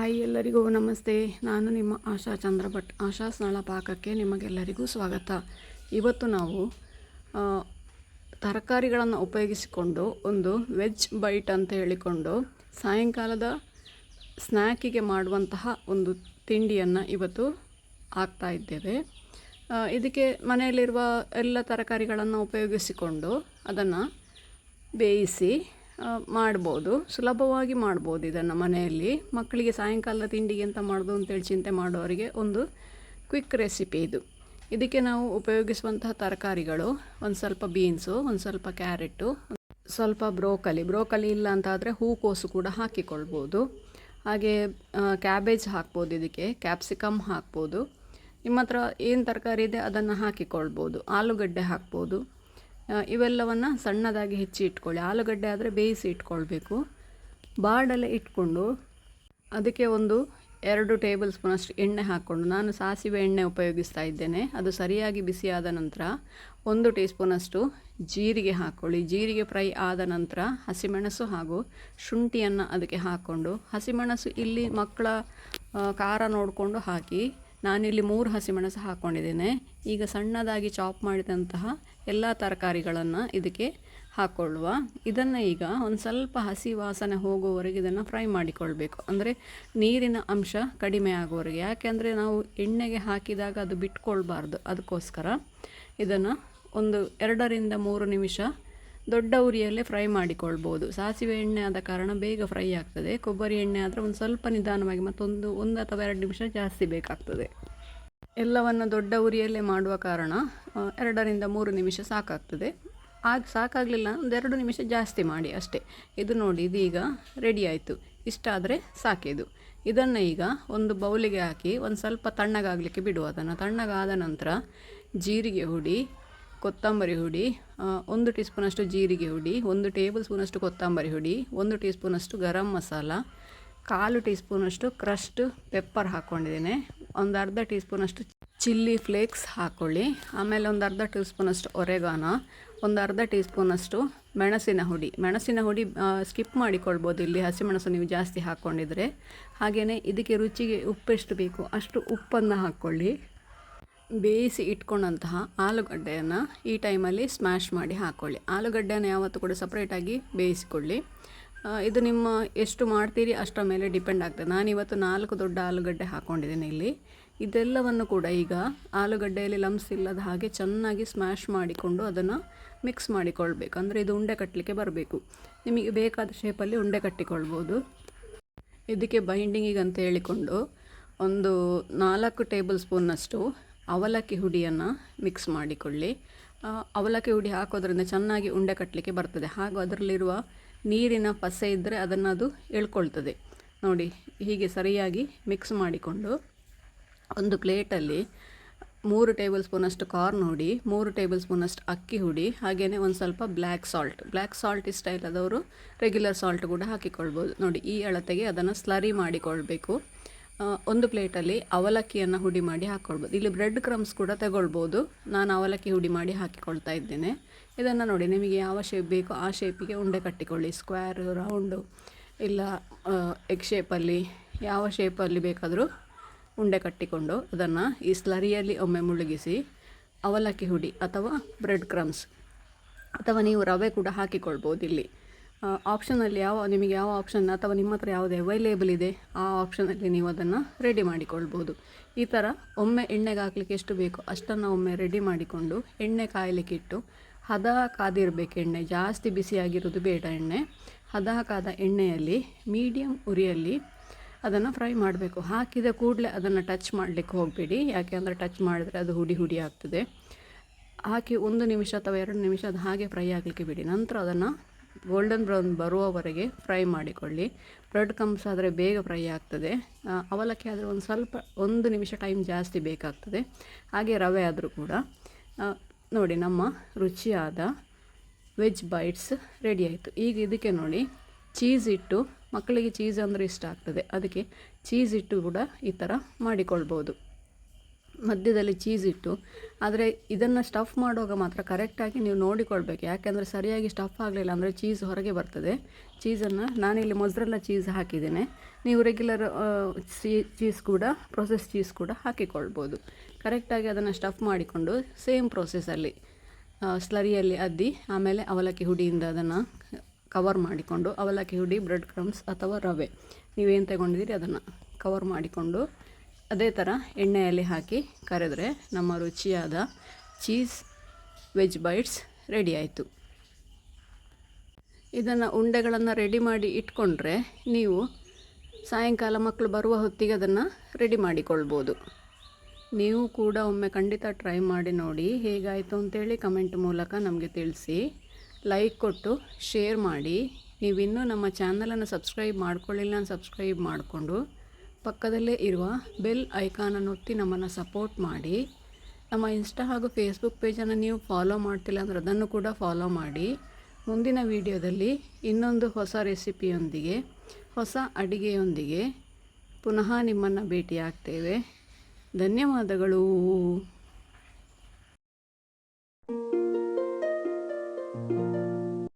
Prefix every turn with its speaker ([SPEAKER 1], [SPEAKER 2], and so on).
[SPEAKER 1] Hi, ಎಲ್ಲರಿಗೂ ನಮಸ್ತೆ. ನಾನು ನಿಮ್ಮ ಆಶಾ ಚಂದ್ರಭಟ್. ಆಶಾ ಸ್ನಳ ಪಾಕಕ್ಕೆ ನಿಮಗೆಲ್ಲರಿಗೂ ಸ್ವಾಗತ. ಇವತ್ತು ನಾವು ತರಕಾರಿಗಳನ್ನು ಉಪಯೋಗಿಸಿಕೊಂಡು ಒಂದು ವೆಜ್ ಬೈಟ್ ಅಂತ ಹೇಳಿಕೊಂಡು ಸಾಯಂಕಾಲದ ಸ್ನ್ಯಾಕಿಗೆ ಮಾಡುವಂತಹ ಒಂದು ತಿಂಡಿಯನ್ನು ಇವತ್ತು ಹಾಕ್ತಾ ಇದ್ದೇವೆ. ಇದಕ್ಕೆ ಮನೆಯಲ್ಲಿರುವ ಎಲ್ಲ ತರಕಾರಿಗಳನ್ನು ಉಪಯೋಗಿಸಿಕೊಂಡು ಅದನ್ನು ಬೇಯಿಸಿ ಮಾಡ್ಬೋದು. ಸುಲಭವಾಗಿ ಮಾಡ್ಬೋದು ಇದನ್ನು ಮನೆಯಲ್ಲಿ. ಮಕ್ಕಳಿಗೆ ಸಾಯಂಕಾಲ ತಿಂಡಿಗೆ ಎಂತ ಮಾಡೋದು ಅಂತೇಳಿ ಚಿಂತೆ ಮಾಡೋರಿಗೆ ಒಂದು ಕ್ವಿಕ್ ರೆಸಿಪಿ ಇದು. ಇದಕ್ಕೆ ನಾವು ಉಪಯೋಗಿಸುವಂತಹ ತರಕಾರಿಗಳು ಒಂದು ಸ್ವಲ್ಪ ಬೀನ್ಸು, ಒಂದು ಸ್ವಲ್ಪ ಕ್ಯಾರೆಟು, ಸ್ವಲ್ಪ ಬ್ರೋಕಲಿ ಇಲ್ಲ ಅಂತಾದರೆ ಹೂಕೋಸು ಕೂಡ ಹಾಕಿಕೊಳ್ಬೋದು. ಹಾಗೆ ಕ್ಯಾಬೇಜ್ ಹಾಕ್ಬೋದು, ಇದಕ್ಕೆ ಕ್ಯಾಪ್ಸಿಕಮ್ ಹಾಕ್ಬೋದು. ನಿಮ್ಮ ಹತ್ರ ಏನು ತರಕಾರಿ ಇದೆ ಅದನ್ನು ಹಾಕಿಕೊಳ್ಬೋದು. ಆಲೂಗಡ್ಡೆ ಹಾಕ್ಬೋದು. ಇವೆಲ್ಲವನ್ನು ಸಣ್ಣದಾಗಿ ಹೆಚ್ಚಿ ಇಟ್ಕೊಳ್ಳಿ. ಆಲೂಗಡ್ಡೆ ಆದರೆ ಬೇಯಿಸಿ ಇಟ್ಕೊಳ್ಬೇಕು. ಬಾರ್ಡಲ್ಲೇ ಇಟ್ಕೊಂಡು ಅದಕ್ಕೆ 2 ಟೇಬಲ್ ಸ್ಪೂನಷ್ಟು ಎಣ್ಣೆ ಹಾಕ್ಕೊಂಡು, ನಾನು ಸಾಸಿವೆ ಎಣ್ಣೆ ಉಪಯೋಗಿಸ್ತಾ ಇದ್ದೇನೆ. ಅದು ಸರಿಯಾಗಿ ಬಿಸಿಯಾದ ನಂತರ 1 ಟೀ ಸ್ಪೂನಷ್ಟು ಜೀರಿಗೆ ಹಾಕ್ಕೊಳ್ಳಿ. ಜೀರಿಗೆ ಫ್ರೈ ಆದ ನಂತರ ಹಸಿಮೆಣಸು ಹಾಗೂ ಶುಂಠಿಯನ್ನು ಅದಕ್ಕೆ ಹಾಕ್ಕೊಂಡು, ಹಸಿಮೆಣಸು ಇಲ್ಲಿ ಮಕ್ಕಳ ಖಾರ ನೋಡಿಕೊಂಡು ಹಾಕಿ. ನಾನಿಲ್ಲಿ 3 ಹಸಿಮೆಣಸು ಹಾಕ್ಕೊಂಡಿದ್ದೇನೆ. ಈಗ ಸಣ್ಣದಾಗಿ ಚಾಪ್ ಮಾಡಿದಂತಹ ಎಲ್ಲ ತರಕಾರಿಗಳನ್ನು ಇದಕ್ಕೆ ಹಾಕ್ಕೊಳ್ಳುವ. ಇದನ್ನು ಈಗ ಒಂದು ಸ್ವಲ್ಪ ಹಸಿ ವಾಸನೆ ಹೋಗುವವರೆಗೆ ಇದನ್ನು ಫ್ರೈ ಮಾಡಿಕೊಳ್ಬೇಕು. ಅಂದರೆ ನೀರಿನ ಅಂಶ ಕಡಿಮೆ ಆಗುವವರೆಗೆ. ಯಾಕೆಂದರೆ ನಾವು ಎಣ್ಣೆಗೆ ಹಾಕಿದಾಗ ಅದು ಬಿಟ್ಕೊಳ್ಬಾರ್ದು. ಅದಕ್ಕೋಸ್ಕರ ಇದನ್ನು 2 ರಿಂದ 3 ನಿಮಿಷ ದೊಡ್ಡ ಉರಿಯಲ್ಲೇ ಫ್ರೈ ಮಾಡಿಕೊಳ್ಬೋದು. ಸಾಸಿವೆ ಎಣ್ಣೆ ಆದ ಕಾರಣ ಬೇಗ ಫ್ರೈ ಆಗ್ತದೆ. ಕೊಬ್ಬರಿ ಎಣ್ಣೆ ಆದರೆ ಒಂದು ಸ್ವಲ್ಪ ನಿಧಾನವಾಗಿ, ಮತ್ತೊಂದು 1 ಅಥವಾ 2 ನಿಮಿಷ ಜಾಸ್ತಿ ಬೇಕಾಗ್ತದೆ. ಎಲ್ಲವನ್ನು ದೊಡ್ಡ ಉರಿಯಲ್ಲೇ ಮಾಡುವ ಕಾರಣ 2 ರಿಂದ 3 ನಿಮಿಷ ಸಾಕಾಗ್ತದೆ. ಸಾಕಾಗಲಿಲ್ಲ 2 ನಿಮಿಷ ಜಾಸ್ತಿ ಮಾಡಿ ಅಷ್ಟೇ. ಇದು ನೋಡಿ, ಇದೀಗ ರೆಡಿ ಆಯಿತು. ಇಷ್ಟಾದರೆ ಸಾಕಿದು. ಇದನ್ನು ಈಗ ಒಂದು ಬೌಲಿಗೆ ಹಾಕಿ ಒಂದು ಸ್ವಲ್ಪ ತಣ್ಣಗಾಗಲಿಕ್ಕೆ ಬಿಡುವ. ಅದನ್ನು ತಣ್ಣಗಾದ ನಂತರ ಜೀರಿಗೆ ಹುಡಿ, ಕೊತ್ತಂಬರಿ ಹುಡಿ, 1 ಟೀ ಸ್ಪೂನಷ್ಟು ಜೀರಿಗೆ ಹುಡಿ, 1 ಟೇಬಲ್ ಸ್ಪೂನಷ್ಟು ಕೊತ್ತಂಬರಿ ಹುಡಿ, 1 ಟೀ ಸ್ಪೂನಷ್ಟು ಗರಂ ಮಸಾಲ, 1/4 ಟೀ ಸ್ಪೂನಷ್ಟು ಕ್ರಶ್ಡ್ ಪೆಪ್ಪರ್ ಹಾಕ್ಕೊಂಡಿದ್ದೇನೆ. ಒಂದು ಅರ್ಧ ಟೀ ಸ್ಪೂನಷ್ಟು ಚಿಲ್ಲಿ ಫ್ಲೇಕ್ಸ್ ಹಾಕ್ಕೊಳ್ಳಿ. ಆಮೇಲೆ ಒಂದು ಅರ್ಧ ಟೀ ಸ್ಪೂನಷ್ಟು ಒರೆಗಾನೋ, ಒಂದು ಅರ್ಧ ಟೀ ಸ್ಪೂನಷ್ಟು ಮೆಣಸಿನ ಹುಡಿ ಸ್ಕಿಪ್ ಮಾಡಿಕೊಳ್ಬೋದು. ಇಲ್ಲಿ ಹಸಿಮೆಣಸು ನೀವು ಜಾಸ್ತಿ ಹಾಕ್ಕೊಂಡಿದ್ರೆ. ಹಾಗೆಯೇ ಇದಕ್ಕೆ ರುಚಿಗೆ ಉಪ್ಪೆಷ್ಟು ಬೇಕು ಅಷ್ಟು ಉಪ್ಪನ್ನು ಹಾಕ್ಕೊಳ್ಳಿ. ಬೇಯಿಸಿ ಇಟ್ಕೊಂಡಂತಹ ಆಲೂಗಡ್ಡೆಯನ್ನು ಈ ಟೈಮಲ್ಲಿ ಸ್ಮ್ಯಾಶ್ ಮಾಡಿ ಹಾಕ್ಕೊಳ್ಳಿ. ಆಲೂಗಡ್ಡೆಯನ್ನು ಯಾವತ್ತೂ ಕೂಡ ಸಪ್ರೇಟಾಗಿ ಬೇಯಿಸಿಕೊಳ್ಳಿ. ಇದು ನಿಮ್ಮ ಎಷ್ಟು ಮಾಡ್ತೀರಿ ಅಷ್ಟರ ಮೇಲೆ ಡಿಪೆಂಡ್ ಆಗ್ತದೆ. ನಾನಿವತ್ತು 4 ದೊಡ್ಡ ಆಲೂಗಡ್ಡೆ ಹಾಕ್ಕೊಂಡಿದ್ದೀನಿ ಇಲ್ಲಿ. ಇದೆಲ್ಲವನ್ನು ಕೂಡ ಈಗ ಆಲೂಗಡ್ಡೆಯಲ್ಲಿ ಲಮ್ಸ್ ಇಲ್ಲದ ಹಾಗೆ ಚೆನ್ನಾಗಿ ಸ್ಮ್ಯಾಶ್ ಮಾಡಿಕೊಂಡು ಅದನ್ನು ಮಿಕ್ಸ್ ಮಾಡಿಕೊಳ್ಬೇಕು. ಅಂದರೆ ಇದು ಉಂಡೆ ಕಟ್ಟಲಿಕ್ಕೆ ಬರಬೇಕು. ನಿಮಗೆ ಬೇಕಾದ ಶೇಪಲ್ಲಿ ಉಂಡೆ ಕಟ್ಟಿಕೊಳ್ಬೋದು. ಇದಕ್ಕೆ ಬೈಂಡಿಂಗಿಗಂತ ಹೇಳಿಕೊಂಡು ಒಂದು 4 ಟೇಬಲ್ ಸ್ಪೂನ್ನಷ್ಟು ಅವಲಕ್ಕಿ ಹುಡಿಯನ್ನು ಮಿಕ್ಸ್ ಮಾಡಿಕೊಳ್ಳಿ. ಅವಲಕ್ಕಿ ಹುಡಿ ಹಾಕೋದ್ರಿಂದ ಚೆನ್ನಾಗಿ ಉಂಡೆ ಕಟ್ಟಲಿಕ್ಕೆ ಬರ್ತದೆ. ಹಾಗೂ ಅದರಲ್ಲಿರುವ ನೀರಿನ ಪಸೆ ಇದ್ದರೆ ಅದನ್ನು ಅದು ಎಳ್ಕೊಳ್ತದೆ. ನೋಡಿ, ಹೀಗೆ ಸರಿಯಾಗಿ ಮಿಕ್ಸ್ ಮಾಡಿಕೊಂಡು ಒಂದು ಪ್ಲೇಟಲ್ಲಿ 3 ಟೇಬಲ್ ಸ್ಪೂನಷ್ಟು ಕಾರ್ನ್ ಹುಡಿ, 3 ಟೇಬಲ್ ಸ್ಪೂನಷ್ಟು ಅಕ್ಕಿ ಹುಡಿ, ಹಾಗೆಯೇ ಒಂದು ಸ್ವಲ್ಪ ಬ್ಲ್ಯಾಕ್ ಸಾಲ್ಟ್ ಇಷ್ಟ ಇಲ್ಲದವರು ರೆಗ್ಯುಲರ್ ಸಾಲ್ಟ್ ಕೂಡ ಹಾಕಿಕೊಳ್ಬೋದು. ನೋಡಿ, ಈ ಅಳತೆಗೆ ಅದನ್ನು ಸ್ಲರಿ ಮಾಡಿಕೊಳ್ಬೇಕು. ಒಂದು ಪ್ಲೇಟಲ್ಲಿ ಅವಲಕ್ಕಿಯನ್ನು ಹುಡಿ ಮಾಡಿ ಹಾಕ್ಕೊಳ್ಬೋದು. ಇಲ್ಲಿ ಬ್ರೆಡ್ ಕ್ರಮ್ಸ್ ಕೂಡ ತಗೊಳ್ಬೋದು. ನಾನು ಅವಲಕ್ಕಿ ಹುಡಿ ಮಾಡಿ ಹಾಕಿಕೊಳ್ತಾ ಇದ್ದೇನೆ. ಇದನ್ನು ನೋಡಿ, ನಿಮಗೆ ಯಾವ ಶೇಪ್ ಬೇಕೋ ಆ ಶೇಪಿಗೆ ಉಂಡೆ ಕಟ್ಟಿಕೊಳ್ಳಿ. ಸ್ಕ್ವೇರ್, ರೌಂಡು, ಇಲ್ಲ ಎಗ್ ಶೇಪಲ್ಲಿ, ಯಾವ ಶೇಪಲ್ಲಿ ಬೇಕಾದರೂ ಉಂಡೆ ಕಟ್ಟಿಕೊಂಡು ಅದನ್ನು ಈ ಸ್ಲರಿಯಲ್ಲಿ ಒಮ್ಮೆ ಮುಳುಗಿಸಿ ಅವಲಕ್ಕಿ ಹುಡಿ ಅಥವಾ ಬ್ರೆಡ್ ಕ್ರಮ್ಸ್ ಅಥವಾ ನೀವು ರವೆ ಕೂಡ ಹಾಕಿಕೊಳ್ಬೋದು. ಇಲ್ಲಿ ಆಪ್ಷನಲ್ಲಿ ನಿಮಗೆ ಯಾವ ಆಪ್ಷನ್ ಅಥವಾ ನಿಮ್ಮ ಹತ್ರ ಯಾವುದು ಅವೈಲೇಬಲ್ ಇದೆ ಆ ಆಪ್ಷನಲ್ಲಿ ನೀವು ಅದನ್ನು ರೆಡಿ ಮಾಡಿಕೊಳ್ಬೋದು. ಈ ಥರ ಒಮ್ಮೆ ಎಣ್ಣೆಗೆ ಹಾಕಲಿಕ್ಕೆ ಎಷ್ಟು ಬೇಕೋ ಅಷ್ಟನ್ನು ಒಮ್ಮೆ ರೆಡಿ ಮಾಡಿಕೊಂಡು ಎಣ್ಣೆ ಕಾಯಲಿಕ್ಕೆ ಇಟ್ಟು, ಹದ ಕಾದಿರಬೇಕು ಎಣ್ಣೆ, ಜಾಸ್ತಿ ಬಿಸಿಯಾಗಿರೋದು ಬೇಡ ಎಣ್ಣೆ. ಹದ ಕಾದ ಎಣ್ಣೆಯಲ್ಲಿ ಮೀಡಿಯಮ್ ಉರಿಯಲ್ಲಿ ಅದನ್ನು ಫ್ರೈ ಮಾಡಬೇಕು. ಹಾಕಿದ ಕೂಡಲೇ ಅದನ್ನು ಟಚ್ ಮಾಡಲಿಕ್ಕೆ ಹೋಗಬೇಡಿ. ಯಾಕೆಂದರೆ ಟಚ್ ಮಾಡಿದರೆ ಅದು ಹುಡಿ ಆಗ್ತದೆ. ಹಾಕಿ 1 ನಿಮಿಷ ಅಥವಾ 2 ನಿಮಿಷ ಅದು ಹಾಗೆ ಫ್ರೈ ಆಗಲಿಕ್ಕೆ ಬಿಡಿ. ನಂತರ ಅದನ್ನು ಗೋಲ್ಡನ್ ಬ್ರೌನ್ ಬರುವವರೆಗೆ ಫ್ರೈ ಮಾಡಿಕೊಳ್ಳಿ. ಬ್ರೆಡ್ ಕ್ರಮ್ಸ್ ಆದರೆ ಬೇಗ ಫ್ರೈ ಆಗ್ತದೆ. ಅವಲಕ್ಕಿ ಆದರೆ ಒಂದು ಸ್ವಲ್ಪ 1 ನಿಮಿಷ ಟೈಮ್ ಜಾಸ್ತಿ ಬೇಕಾಗ್ತದೆ. ಹಾಗೆ ರವೆ ಆದರೂ ಕೂಡ. ನೋಡಿ, ನಮ್ಮ ರುಚಿಯಾದ ವೆಜ್ ಬೈಟ್ಸ್ ರೆಡಿ ಆಯಿತು. ಈಗ ಇದಕ್ಕೆ ನೋಡಿ, ಚೀಸ್ ಇಟ್ಟು, ಮಕ್ಕಳಿಗೆ ಚೀಸ್ ಅಂದರೆ ಇಷ್ಟ ಆಗ್ತದೆ, ಅದಕ್ಕೆ ಚೀಸ್ ಇಟ್ಟು ಕೂಡ ಈ ಥರ ಮಾಡಿಕೊಳ್ಬೋದು. ಮಧ್ಯದಲ್ಲಿ ಚೀಸ್ ಇಟ್ಟು, ಆದರೆ ಇದನ್ನು ಸ್ಟಫ್ ಮಾಡುವಾಗ ಮಾತ್ರ ಕರೆಕ್ಟಾಗಿ ನೀವು ನೋಡಿಕೊಳ್ಬೇಕು. ಯಾಕೆಂದರೆ ಸರಿಯಾಗಿ ಸ್ಟಫ್ ಆಗಲಿಲ್ಲ ಅಂದರೆ ಚೀಸ್ ಹೊರಗೆ ಬರ್ತದೆ. ಚೀಸನ್ನು ನಾನಿಲ್ಲಿ ಮೊಜ್ರೆಲ್ಲ ಚೀಸ್ ಹಾಕಿದ್ದೇನೆ. ನೀವು ರೆಗ್ಯುಲರ್ ಚೀಸ್ ಕೂಡ, ಪ್ರೊಸೆಸ್ ಚೀಸ್ ಕೂಡ ಹಾಕಿಕೊಳ್ಬೋದು. ಕರೆಕ್ಟಾಗಿ ಅದನ್ನು ಸ್ಟಫ್ ಮಾಡಿಕೊಂಡು ಸೇಮ್ ಪ್ರೊಸೆಸಲ್ಲಿ ಸ್ಲರಿಯಲ್ಲಿ ಅದ್ದಿ, ಆಮೇಲೆ ಅವಲಕ್ಕಿ ಹುಡಿಯಿಂದ ಅದನ್ನು ಕವರ್ ಮಾಡಿಕೊಂಡು, ಅವಲಕ್ಕಿ ಹುಡಿ, ಬ್ರೆಡ್ ಕ್ರಮ್ಸ್ ಅಥವಾ ರವೆ ನೀವೇನು ತಗೊಂಡಿದ್ದೀರಿ ಅದನ್ನು ಕವರ್ ಮಾಡಿಕೊಂಡು ಅದೇ ಥರ ಎಣ್ಣೆಯಲ್ಲಿ ಹಾಕಿ ಕರೆದರೆ ನಮ್ಮ ರುಚಿಯಾದ ಚೀಸ್ ವೆಜ್ ಬೈಟ್ಸ್ ರೆಡಿ ಆಯಿತು. ಇದನ್ನು ಉಂಡೆಗಳನ್ನು ರೆಡಿ ಮಾಡಿ ಇಟ್ಕೊಂಡ್ರೆ ನೀವು ಸಾಯಂಕಾಲ ಮಕ್ಕಳು ಬರುವ ಹೊತ್ತಿಗೆ ಅದನ್ನು ರೆಡಿ ಮಾಡಿಕೊಳ್ಬೋದು. ನೀವು ಕೂಡ ಒಮ್ಮೆ ಖಂಡಿತ ಟ್ರೈ ಮಾಡಿ ನೋಡಿ, ಹೇಗಾಯಿತು ಅಂತೇಳಿ ಕಮೆಂಟ್ ಮೂಲಕ ನಮಗೆ ತಿಳಿಸಿ. ಲೈಕ್ ಕೊಟ್ಟು ಶೇರ್ ಮಾಡಿ. ನೀವಿನ್ನೂ ನಮ್ಮ ಚಾನಲನ್ನು ಸಬ್ಸ್ಕ್ರೈಬ್ ಮಾಡ್ಕೊಳ್ಳಿಲ್ಲ, ಸಬ್ಸ್ಕ್ರೈಬ್ ಮಾಡಿಕೊಂಡು ಪಕ್ಕದಲ್ಲೇ ಇರುವ ಬೆಲ್ ಐಕಾನನ್ನು ಒತ್ತಿ ನಮ್ಮನ್ನು ಸಪೋರ್ಟ್ ಮಾಡಿ. ನಮ್ಮ ಇನ್ಸ್ಟಾ ಹಾಗೂ ಫೇಸ್ಬುಕ್ ಪೇಜನ್ನು ನೀವು ಫಾಲೋ ಮಾಡ್ತಿಲ್ಲ ಅಂದರೆ ಅದನ್ನು ಕೂಡ ಫಾಲೋ ಮಾಡಿ. ಮುಂದಿನ ವಿಡಿಯೋದಲ್ಲಿ ಇನ್ನೊಂದು ಹೊಸ ರೆಸಿಪಿಯೊಂದಿಗೆ, ಹೊಸ ಅಡಿಗೆಯೊಂದಿಗೆ ಪುನಃ ನಿಮ್ಮನ್ನು ಭೇಟಿಯಾಗ್ತೇವೆ. ಧನ್ಯವಾದಗಳು.